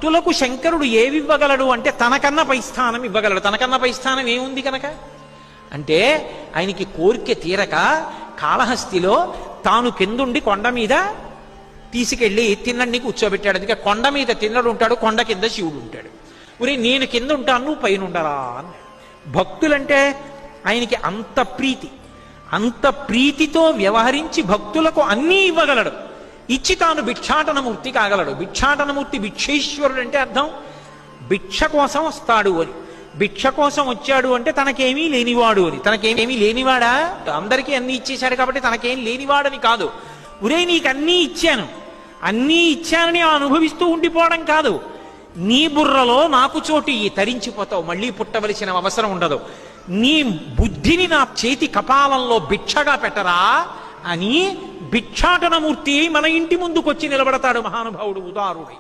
భక్తులకు శంకరుడు ఏవివ్వగలడు అంటే తనకన్నా పై స్థానం ఇవ్వగలడు. తనకన్నా పై స్థానం ఏముంది కనుక అంటే ఆయనకి కోరిక తీరక కాళహస్తిలో తాను కిందుండి కొండ మీద తీసుకెళ్లి తిన్నడిని కూర్చోబెట్టాడు. అందుకే కొండ మీద తిన్నడు ఉంటాడు, కొండ కింద శివుడు ఉంటాడు. ఉరి నేను కింద ఉంటాను, నువ్వు పైన ఉండరా అన్నాడు. భక్తులంటే ఆయనకి అంత ప్రీతితో వ్యవహరించి భక్తులకు అన్నీ ఇవ్వగలడు. ఇచ్చి తాను భిక్షాటనమూర్తి కాగలడు. భిక్షాటనమూర్తి భిక్షేశ్వరుడు అంటే అర్థం భిక్ష కోసం వస్తాడు అని. భిక్ష కోసం వచ్చాడు అంటే తనకేమీ లేనివాడు అని. తనకేమీ లేనివాడా? అందరికీ అన్నీ ఇచ్చేశాడు కాబట్టి తనకేం లేనివాడని కాదు. ఉరే నీకు అన్నీ ఇచ్చానని అనుభవిస్తూ ఉండిపోవడం కాదు. నీ బుర్రలో నాకు చోటు తరించిపోతావు, మళ్ళీ పుట్టవలసిన అవసరం ఉండదు. నీ బుద్ధిని నా చేతి కపాలంలో భిక్షగా పెట్టరా అని భిక్షాటనమూర్తి మన ఇంటి ముందుకొచ్చి నిలబడతాడు మహానుభావుడు ఉదారుడై.